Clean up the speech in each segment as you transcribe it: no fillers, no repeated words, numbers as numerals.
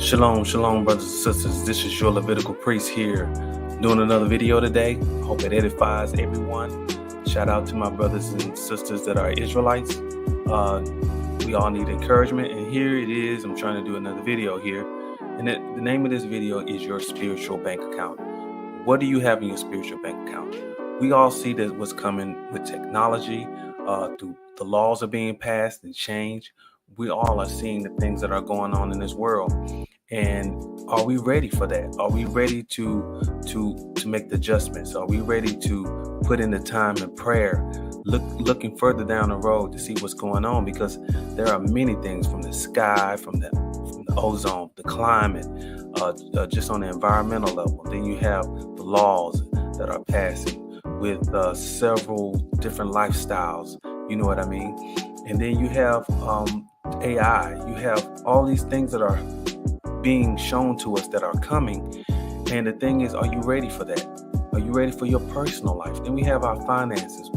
Shalom, shalom, brothers and sisters. This is your Levitical priest here doing another video today. Hope it edifies everyone. Shout out to my brothers and sisters that are Israelites. We all need encouragement, and here it is. I'm trying to do another video here, and the name of this video is your spiritual bank account. What do you have in your spiritual bank account? We all see that what's coming with technology, through the laws are being passed and changed. We all are seeing the things that are going on in this world. And are we ready for that? Are we ready to make the adjustments? Are we ready to put in the time and prayer, looking further down the road to see what's going on? Because there are many things from the sky, from the ozone, the climate, just on the environmental level. Then you have the laws that are passing with several different lifestyles. You know what I mean? And then you have AI. You have all these things that are being shown to us that are coming. And the thing is, are you ready for that? Are you ready for your personal life? Then we have our finances.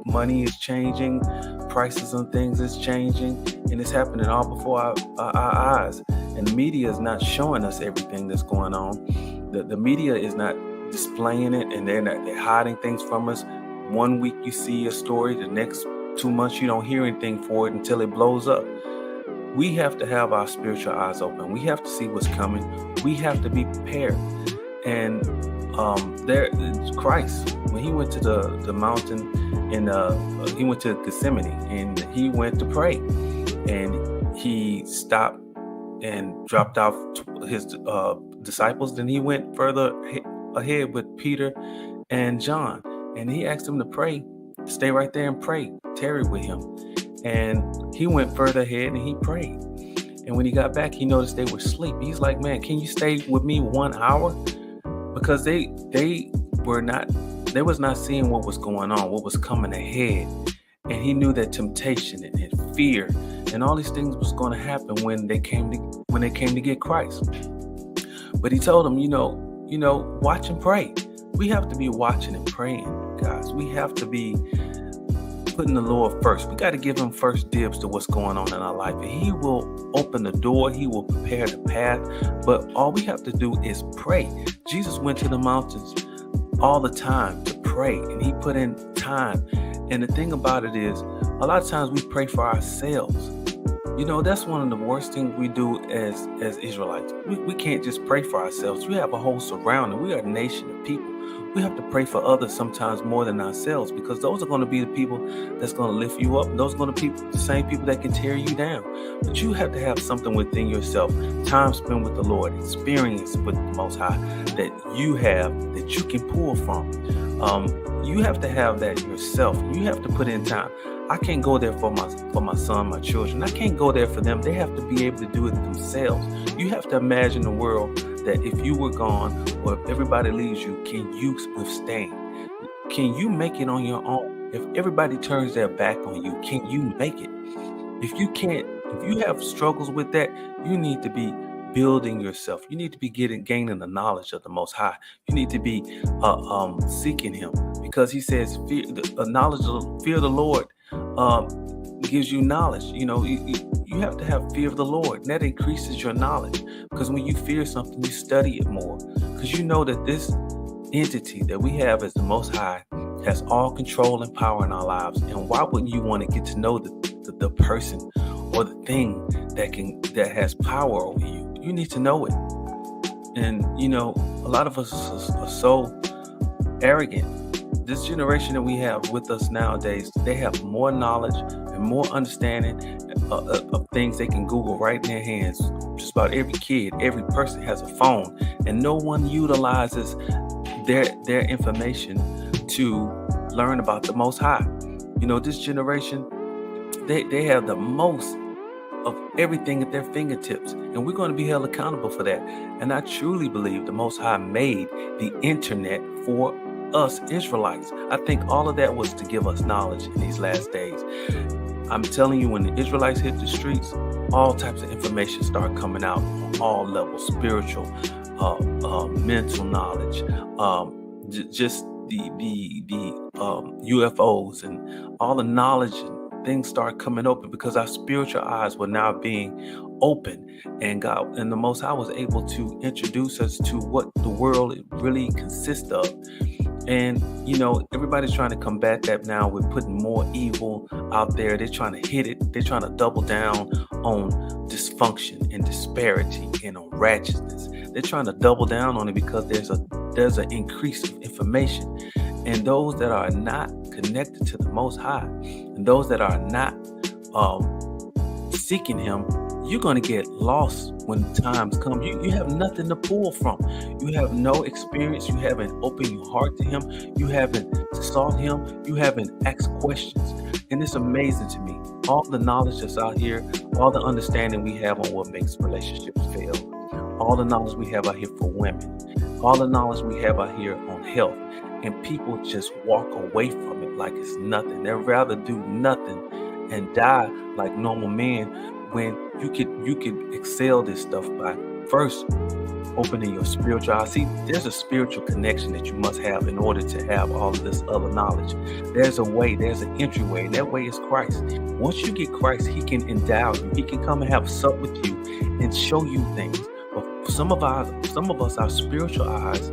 Money is changing, prices on things is changing, and it's happening all before our eyes. And the media is not showing us everything that's going on. The media is not displaying it, and they're hiding things from us. 1 week you see a story, the next 2 months you don't hear anything for it until it blows up. We have to have our spiritual eyes open. We have to see what's coming. We have to be prepared. And Christ, when he went to the mountain, and he went to Gethsemane, and he went to pray, and he stopped and dropped off his disciples. Then he went further ahead with Peter and John, and he asked them to pray, stay right there and pray, tarry with him. And he went further ahead and he prayed. And when he got back, he noticed they were asleep. He's like, man, can you stay with me 1 hour? Because they was not seeing what was going on, what was coming ahead. And he knew that temptation and fear and all these things was going to happen when they came to get Christ. But he told them, watch and pray. We have to be watching and praying, guys. We have to be putting the Lord first. We got to give him first dibs to what's going on in our life. And he will open the door. He will prepare the path. But all we have to do is pray. Jesus went to the mountains all the time to pray, and he put in time. And the thing about it is, a lot of times we pray for ourselves. That's one of the worst things we do as Israelites. We can't just pray for ourselves. We have a whole surrounding. We are a nation of people. We have to pray for others sometimes more than ourselves, because those are going to be the people that's going to lift you up. And those are going to be the same people that can tear you down. But you have to have something within yourself, time spent with the Lord, experience with the Most High that you have, that you can pull from. You have to have that yourself. You have to put in time. I can't go there for my son, my children. I can't go there for them. They have to be able to do it themselves. You have to imagine a world that if you were gone or if everybody leaves you, can you withstand? Can you make it on your own? If everybody turns their back on you, can you make it? If you can't, if you have struggles with that, you need to be building yourself. You need to be gaining the knowledge of the Most High. You need to be seeking him, because he says fear of the Lord gives you knowledge. You have to have fear of the Lord, and that increases your knowledge, because when you fear something, you study it more, because you know that this entity that we have as the Most High has all control and power in our lives. And why wouldn't you want to get to know the person or the thing that has power over you? You need to know it. And a lot of us are so arrogant. This generation that we have with us nowadays, they have more knowledge and more understanding of things they can Google right in their hands. Just about every kid, every person has a phone, and no one utilizes their information to learn about the Most High. This generation, they have the most of everything at their fingertips, and we're going to be held accountable for that. And I truly believe the Most High made the internet for us Israelites. I think all of that was to give us knowledge in these last days. I'm telling you, when the Israelites hit the streets, all types of information start coming out on all levels: spiritual, mental knowledge, just the UFOs and all the knowledge things started coming open because our spiritual eyes were now being open, and God and the Most High was able to introduce us to what the world really consists of. And everybody's trying to combat that now with putting more evil out there. They're trying to hit it. They're trying to double down on dysfunction and disparity and on righteousness. They're trying to double down on it because there's an increase of information. And those that are not connected to the Most High, and those that are not seeking Him, you're going to get lost when times come. You have nothing to pull from. You have no experience. You haven't opened your heart to Him. You haven't sought Him. You haven't asked questions. And it's amazing to me. All the knowledge that's out here, all the understanding we have on what makes relationships fail, all the knowledge we have out here for women, all the knowledge we have out here on health, and people just walk away from it like it's nothing. They'd rather do nothing and die like normal men, when you could excel this stuff by first opening your spiritual eyes. See, there's a spiritual connection that you must have in order to have all of this other knowledge. There's a way, there's an entryway, and that way is Christ. Once you get Christ, He can endow you. He can come and have sup with you and show you things. But some of us, our spiritual eyes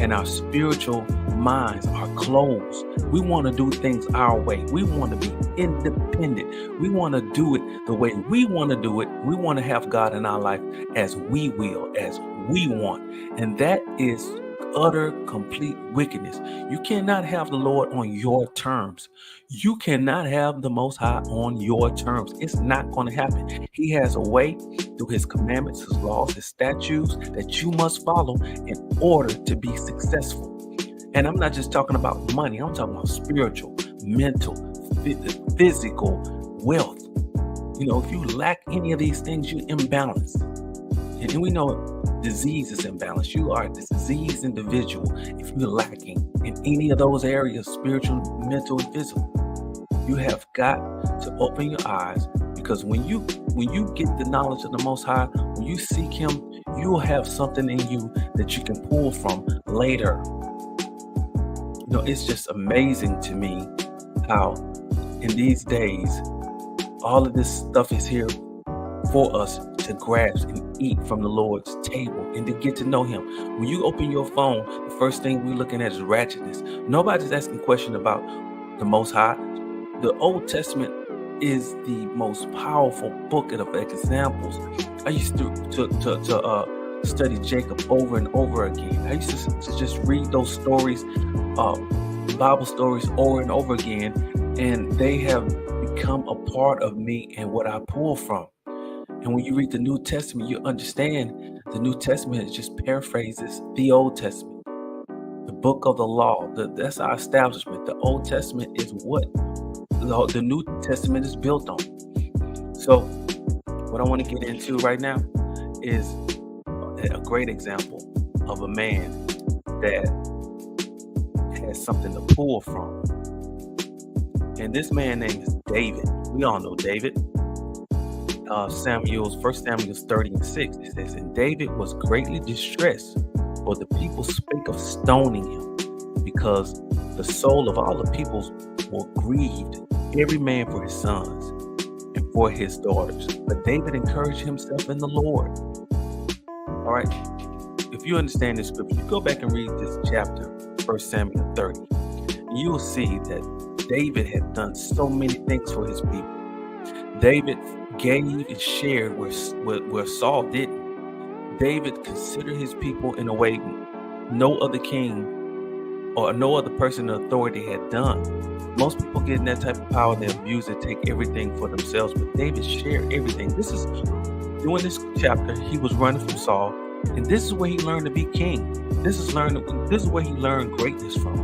and our spiritual minds are closed. We want to do things our way. We want to be independent. We want to do it the way we want to do it. We want to have God in our life as we will, as we want. And that is utter, complete wickedness. You cannot have the Lord on your terms. You cannot have the Most High on your terms. It's not going to happen. He has a way through His commandments, His laws, His statutes that you must follow in order to be successful. And I'm not just talking about money. I'm talking about spiritual, mental, physical, wealth. If you lack any of these things, you're imbalanced. And we know disease is imbalanced. You are a diseased individual if you're lacking in any of those areas, spiritual, mental, and physical. You have got to open your eyes, because when you get the knowledge of the Most High, when you seek Him, you will have something in you that you can pull from later. It's just amazing to me how in these days, all of this stuff is here for us to grasp and eat from the Lord's table and to get to know Him. When you open your phone, the first thing we're looking at is ratchetness. Nobody's asking questions about the Most High. The Old Testament is the most powerful book of examples. I used to study Jacob over and over again. I used to just read those stories, Bible stories over and over again, and they have become a part of me and what I pull from. And when you read the New Testament, you understand the New Testament just paraphrases the Old Testament. The book of the law, that's our establishment. The Old Testament is what the New Testament is built on. So what I want to get into right now is a great example of a man that has something to pull from. And this man's name is David. We all know David. 1 Samuel 30:6, it says, "And David was greatly distressed, for the people spake of stoning him, because the soul of all the peoples were grieved, every man for his sons and for his daughters. But David encouraged himself in the Lord." All right. If you understand this scripture, you go back and read this chapter, 1 Samuel 30, and you will see that David had done so many things for his people. David gave and shared where Saul didn't. David considered his people in a way no other king or no other person in authority had done. Most people get in that type of power, they abuse it, take everything for themselves, but David shared everything. During this chapter, he was running from Saul, and this is where he learned to be king. This is where he learned greatness from.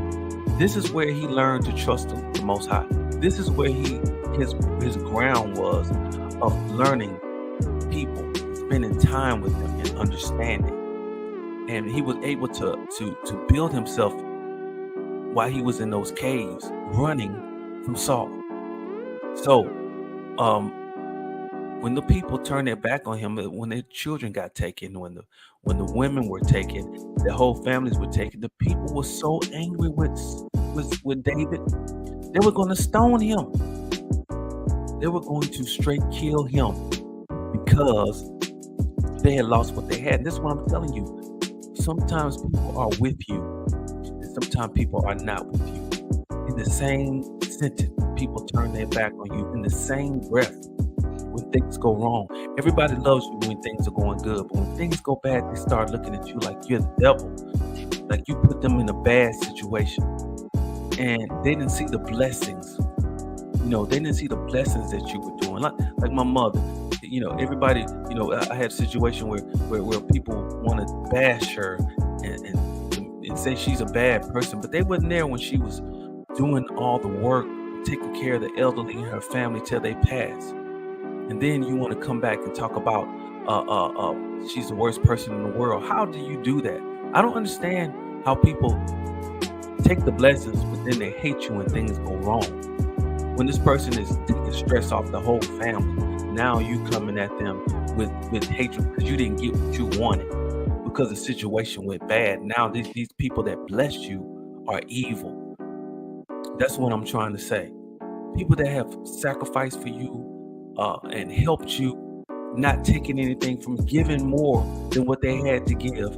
This is where he learned to trust the Most High. This is where his ground was of learning people, spending time with them and understanding. And he was able to build himself while he was in those caves running from Saul. So when the people turned their back on him, when their children got taken, when the women were taken, their whole families were taken, the people were so angry with David, they were going to stone him. They were going to straight kill him because they had lost what they had. And this is what I'm telling you. Sometimes people are with you, and sometimes people are not with you. In the same sentence, people turn their back on you. In the same breath, when things go wrong, everybody loves you when things are going good. But when things go bad, they start looking at you like you're the devil, like you put them in a bad situation. And they didn't see the blessings. They didn't see the blessings that you were doing. Like my mother. Everybody, I had a situation where people want to bash her and say she's a bad person, but they wasn't there when she was doing all the work, taking care of the elderly in her family till they pass. And then you want to come back and talk about she's the worst person in the world. How do you do that? I don't understand how people take the blessings, but then they hate you when things go wrong. When this person is taking stress off the whole family, now you coming at them with hatred because you didn't get what you wanted, because the situation went bad. Now these people that blessed you are evil. That's what I'm trying to say. People that have sacrificed for you and helped you, not taking anything from, giving more than what they had to give,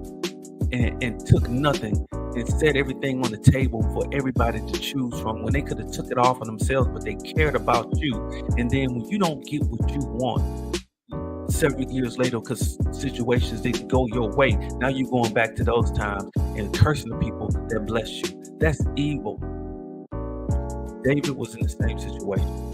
and took nothing and set everything on the table for everybody to choose from, when they could have took it off of themselves, but they cared about you. And then when you don't get what you want several years later because situations didn't go your way, now you're going back to those times and cursing the people that blessed you. That's evil. David was in the same situation.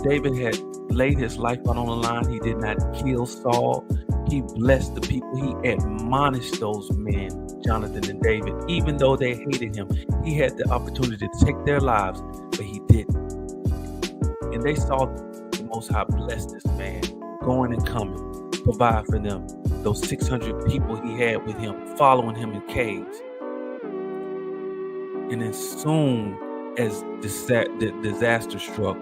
David had laid his life out on the line. He did not kill Saul. He blessed the people. He admonished those men, Jonathan and David, even though they hated him. He had the opportunity to take their lives, but he didn't. And they saw the Most High bless this man, going and coming, provide for them. Those 600 people he had with him, following him in caves. And as soon as the disaster struck,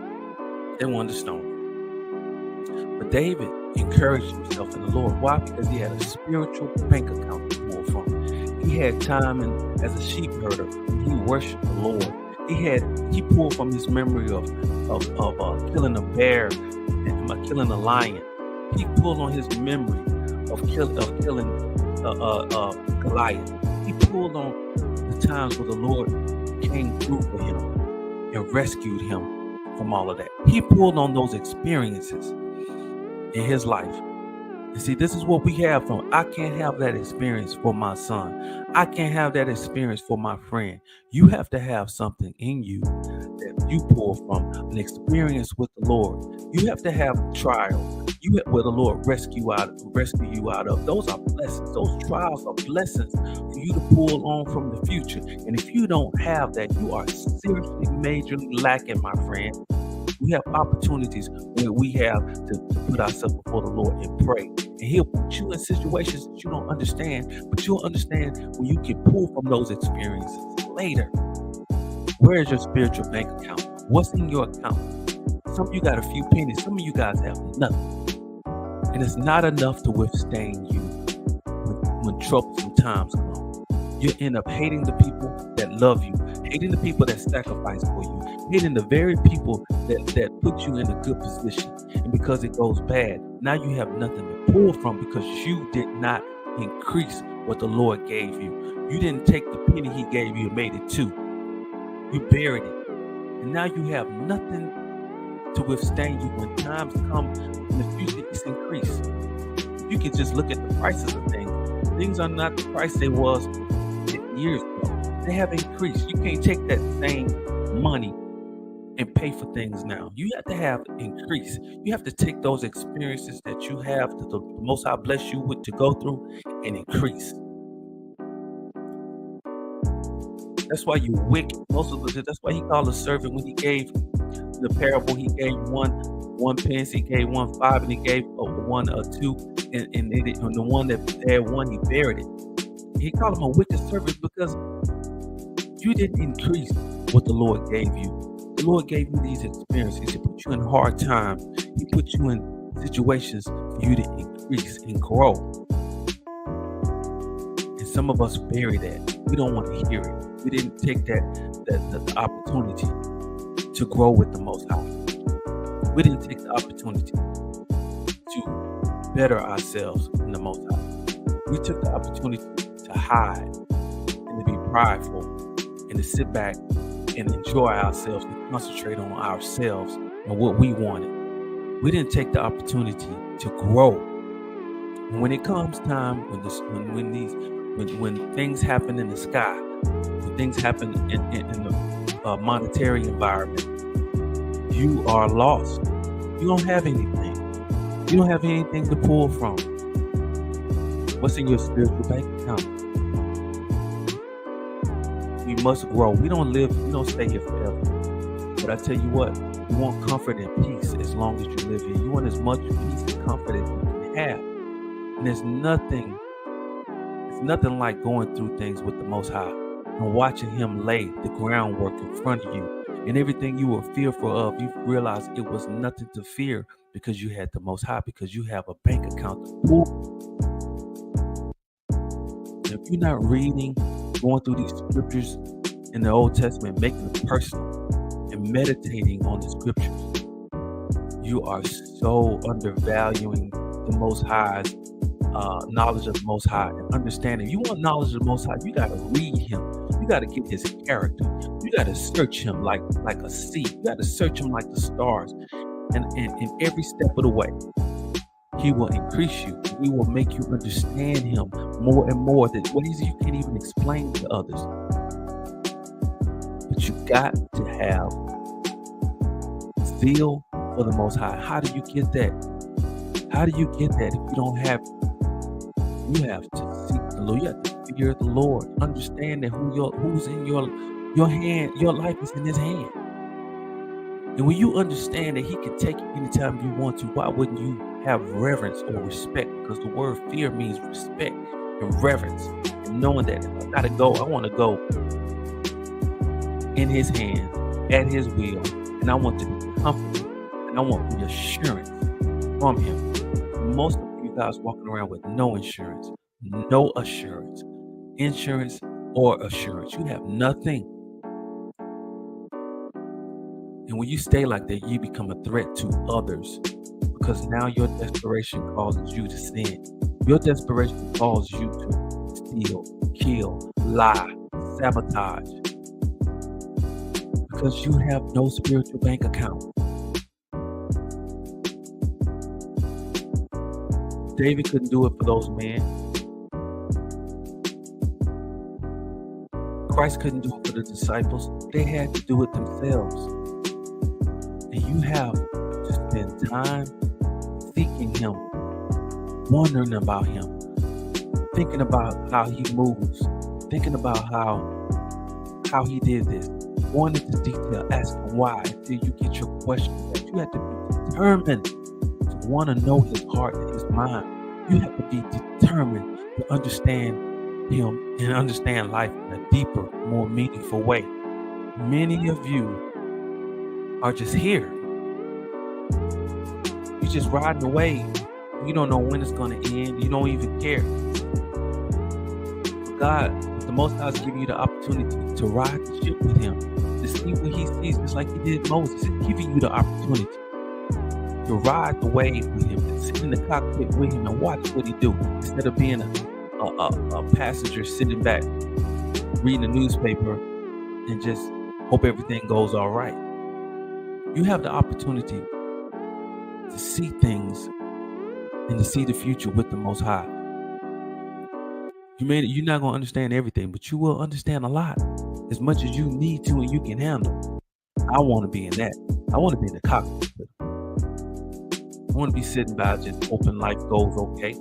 they wanted to stone him. But David encouraged himself in the Lord. Why? Because he had a spiritual bank account to pull from. He had time as a sheep herder. He worshiped the Lord. He pulled from his memory of killing a bear and killing a lion. He pulled on his memory of killing Goliath. He pulled on the times where the Lord came through for him and rescued him from all of that. He pulled on those experiences in his life. And see, this is what we have from. I can't have that experience for my son. I can't have that experience for my friend. You have to have something in you that you pull from, an experience with the Lord. You have to have trials. Where the Lord rescue you out of. Those are blessings. Those trials are blessings for you to pull on from the future. And if you don't have that, you are seriously, majorly lacking, my friend. We have opportunities where we have to put ourselves before the Lord and pray. And He'll put you in situations that you don't understand, but you'll understand when you can pull from those experiences later. Where is your spiritual bank account? What's in your account? Some of you got a few pennies. Some of you guys have nothing. And it's not enough to withstand you when troublesome times come. You end up hating the people that love you, hating the people that sacrifice for you, hating the very people that put you in a good position. And because it goes bad, now you have nothing to pull from because you did not increase what the Lord gave you. You didn't take the penny He gave you and made it two. You buried it. And now you have nothing to withstand you when times come in the future. It's increased. You can just look at the prices of things. Things are not the price they was 10 years ago. They have increased. You can't take that same money and pay for things now. You have to have increase. You have to take those experiences that you have that the Most High bless you with to go through and increase. That's why you wicked. That's why He called a servant when He gave the parable. He gave one pence, He gave 1 5, and He gave 1 or 2, and the one that had 1, He buried it. He called him a wicked servant because you didn't increase what the Lord gave you. The Lord gave you these experiences. He put you in hard times. He put you in situations for you to increase and grow. And some of us bury that. We don't want to hear it. We didn't take the opportunity to grow with the Most High. We didn't take the opportunity to better ourselves in the Most High. We took the opportunity to hide and to be prideful and to sit back and enjoy ourselves and concentrate on ourselves and what we wanted. We didn't take the opportunity to grow. And when it comes time, when things happen in the sky, when things happen in the monetary environment, you are lost. You don't have anything. You don't have anything to pull from. What's in your spiritual bank account? We must grow. We don't stay here forever. But I tell you what, you want comfort and peace as long as you live here. You want as much peace and comfort as you can have. And there's nothing like going through things with the Most High and watching Him lay the groundwork in front of you. And everything you were fearful of, you realize it was nothing to fear because you had the Most High, because you have a bank account to pull. If you're not reading, going through these scriptures in the Old Testament, making it personal and meditating on the scriptures, you are so undervaluing the Most High's knowledge of the Most High and understanding. You want knowledge of the Most High, you got to read Him. You got to get His character. You got to search Him like a sea. You got to search Him like the stars. And every step of the way, He will increase you. He will make you understand Him more and more, that ways you can't even explain to others. But you got to have zeal for the Most High. How do you get that? How do you get that if you don't have it? You have to seek the Lord. You have to fear the Lord. Understand that who's in your hand, your life is in His hand. And when you understand that He can take you anytime you want to, why wouldn't you have reverence or respect? Because the word fear means respect and reverence. And knowing that if I gotta go, I want to go in His hand, at His will. And I want to be comforted. And I want reassurance from Him. Most of you guys walking around with no insurance, no assurance, insurance or assurance. You have nothing. And when you stay like that, you become a threat to others, because now your desperation causes you to sin. Your desperation causes you to steal, kill, lie, sabotage, because you have no spiritual bank account. David couldn't do it for those men. Christ couldn't do it for the disciples. They had to do it themselves. And you have to spend time seeking Him, wondering about Him, thinking about how He moves, thinking about how He did this, going into detail, asking why until you get your questions answered. You have to be determined to want to know His heart and His mind. You have to be determined to understand Him and understand life in a deeper, more meaningful way. Many of you are just here. You're just riding away. You don't know when it's going to end. You don't even care. God, the Most High is giving you the opportunity to ride the ship with Him, to see what He sees, just like He did Moses. He's giving you the opportunity to ride the wave with Him, to sit in the cockpit with Him and watch what He do, instead of being a passenger sitting back, reading the newspaper, and just hope everything goes all right. You have the opportunity to see things and to see the future with the Most High. You're not going to understand everything, but you will understand a lot, as much as you need to and you can handle. I want to be in that. I want to be in the cockpit with Him. I want to be sitting by just hoping life goes okay,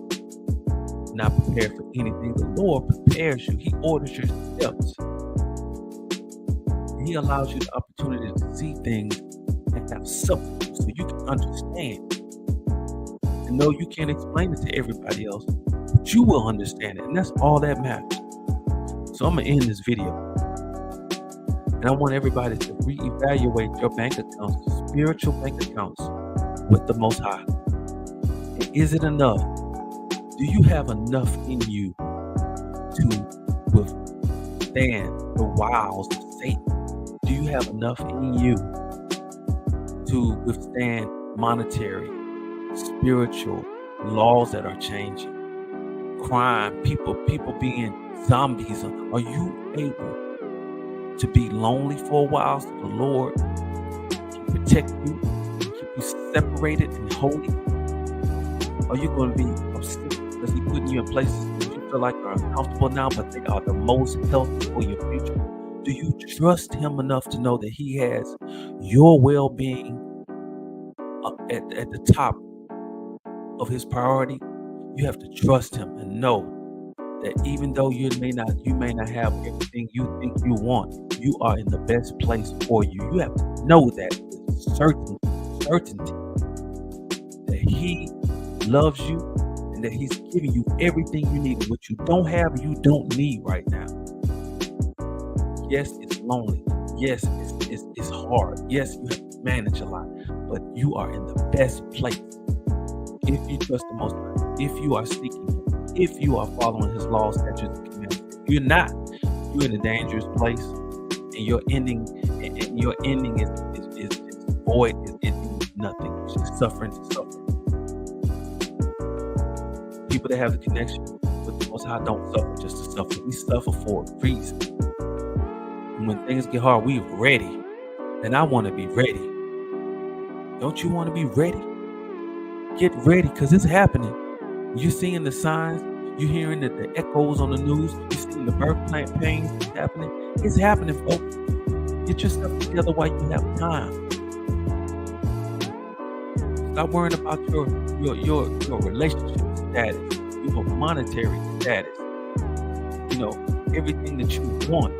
not prepared for anything. The Lord prepares you. He orders your steps. He allows you the opportunity to see things and have substance so you can understand. And though you can't explain it to everybody else, but you will understand it, and that's all that matters. So I'm going to end this video. And I want everybody to reevaluate your bank accounts, spiritual bank accounts, with the Most High. And is it enough? Do you have enough in you to withstand the wiles of Satan? Do you have enough in you to withstand monetary, spiritual laws that are changing, crime, people being zombies. Are you able to be lonely for a while so the Lord can protect you, keep you separated and holy? Are you going to be upset because He's putting you in places that you feel like are uncomfortable now, but they are the most healthy for your future? Do you trust Him enough to know that He has your well-being at the top of His priority? You have to trust Him and know that even though you may not have everything you think you want, you are in the best place for you. You have to know that with certainty that He loves you and that He's giving you everything you need. What you don't have, you don't need right now. Yes, it's lonely. Yes, it's hard. Yes, you have to manage a lot, but you are in the best place if you trust the Most High, if you are seeking Him, if you are following His laws, statutes, and commandments. If you're not, you're in a dangerous place, and your ending is void. It means nothing. It's just suffering to suffer. People that have the connection with the Most High don't suffer just to suffer. We suffer for a reason. And when things get hard, we're ready. And I want to be ready. Don't you want to be ready? Get ready, because it's happening. You're seeing the signs. You're hearing the echoes on the news. You're seeing the birth pains happening. It's happening, folks. Get yourself together while you have time. Stop worrying about your relationship status, your monetary status. Everything that you want,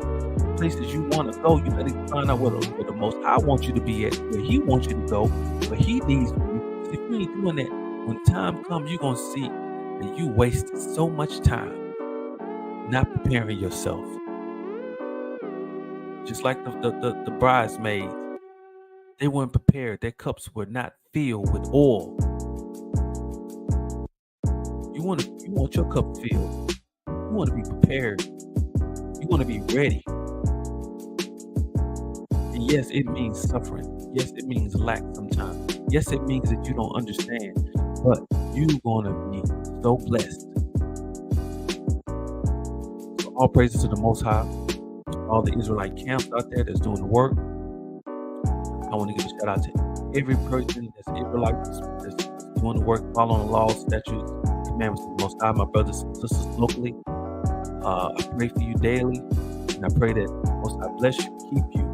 places you want to go. You better find out where the Most High wants you to be at, where He wants you to go, where He needs you. If you ain't doing that, when time comes, you're gonna see that you wasted so much time not preparing yourself. Just like the bridesmaids, they weren't prepared. Their cups were not filled with oil. You want your cup filled. You want to be prepared. You want to be ready. And yes, it means suffering. Yes, it means lack sometimes. Yes, it means that you don't understand. But you're going to be so blessed. So all praises to the Most High. All the Israelite camps out there that's doing the work. I want to give a shout out to every person that's Israelite that's doing the work, following the laws, statutes, commandments of the Most High. My brothers and sisters locally, I pray for you daily, and I pray that the Most High bless you, keep you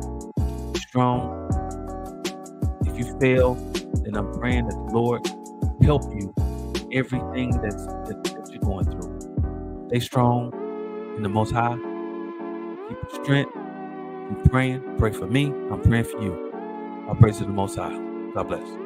strong. If you fail, then I'm praying that the Lord help you in everything that you're going through. Stay strong in the Most High. Keep your strength. Keep praying. Pray for me. I'm praying for you. I praise to the Most High. God bless.